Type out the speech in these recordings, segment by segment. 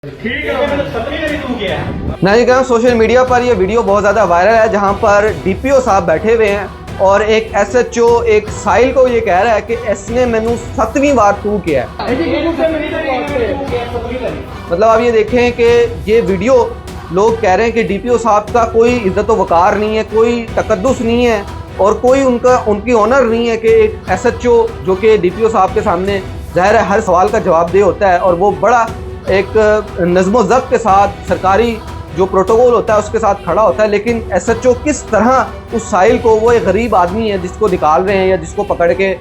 मैं ये कह रहा हूँ सोशल मीडिया पर ये वीडियो बहुत ज़्यादा वायरल है जहाँ पर डीपीओ साहब बैठे हुए हैं और एक एसएचओ एक साहिल को ये कह रहा है कि इसने मैनू 7वीं बार तू किया है। मतलब आप ये देखें कि ये वीडियो लोग कह रहे हैं कि डीपीओ साहब का कोई इज्जत व वकार नहीं है, कोई तकद्दुस नहीं है और कोई उनकी ऑनर नहीं है कि एक एसएचओ जो कि डीपीओ साहब के सामने ज़ाहिर है हर सवाल का जवाब दे होता है और वो बड़ा एक नज़्म ज़ब्त के साथ सरकारी जो प्रोटोकॉल होता है उसके साथ खड़ा होता है। लेकिन एसएचओ किस तरह उस साहिल को, वो एक गरीब आदमी है जिसको निकाल रहे हैं या जिसको पकड़ के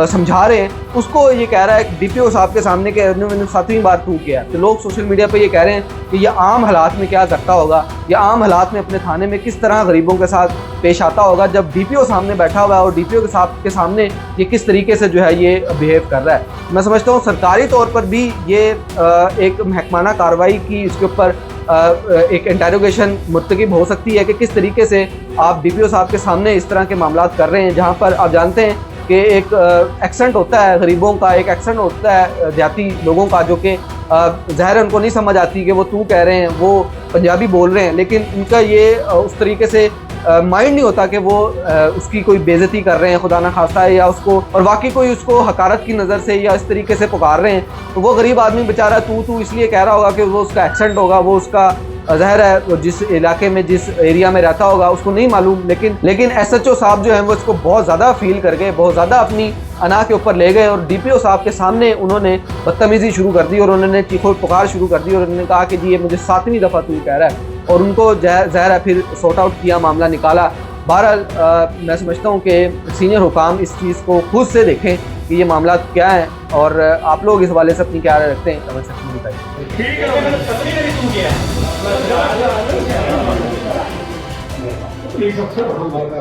समझा रहे हैं, उसको ये कह रहा है डीपीओ साहब के सामने कि मैंने 7वीं बार तू किया। तो लोग सोशल मीडिया पे ये कह रहे हैं कि ये आम हालात में क्या करता होगा, या आम हालात में अपने थाने में किस तरह गरीबों के साथ पेश आता होगा जब डीपीओ सामने बैठा हुआ है और डीपीओ के सामने ये किस तरीके से जो है ये बिहेव कर रहा है। मैं समझता हूँ सरकारी तौर पर भी ये एक महकमाना कार्रवाई की इसके ऊपर एक इंटेरोगेशन मुर्तकिब हो सकती है कि किस तरीके से आप डीपीओ साहब के सामने इस तरह के मामलात कर रहे हैं, जहाँ पर आप जानते हैं कि एक एक्सेंट होता है गरीबों का, एक एक्सेंट होता है देहाती लोगों का जो कि ज़ाहिर उनको नहीं समझ आती कि वो तू कह रहे हैं, वो पंजाबी बोल रहे हैं, लेकिन उनका ये उस तरीके से माइंड नहीं होता कि वो उसकी कोई बेइज्जती कर रहे हैं खुदा ना खास्ता है, या उसको और वाकई कोई उसको हकारत की नज़र से या इस तरीके से पुकार रहे हैं। तो वो गरीब आदमी बेचारा तू इसलिए कह रहा होगा कि वो उसका एक्सेंट होगा, वो उसका ज़ाहिर है जिस इलाके में जिस एरिया में रहता होगा उसको नहीं मालूम। लेकिन एसएचओ साहब जो हैं वो इसको बहुत ज़्यादा फील कर गए, बहुत ज़्यादा अपनी अना के ऊपर ले गए और डीपीओ साहब के सामने उन्होंने बदतमीज़ी शुरू कर दी और उन्होंने चीखो पुकार शुरू कर दी और उन्होंने कहा कि जी ये मुझे 7वीं दफ़ा तू कह रहा है, और उनको ज़ाहिर है फिर सॉर्ट आउट किया, मामला निकाला। बहरहाल मैं समझता हूँ कि सीनियर हुकाम इस चीज़ को खुद से देखें कि ये मामला क्या है और आप लोग इस हवाले से अपनी क्या राय रखते हैं कमेंट सेक्शन में बताइए।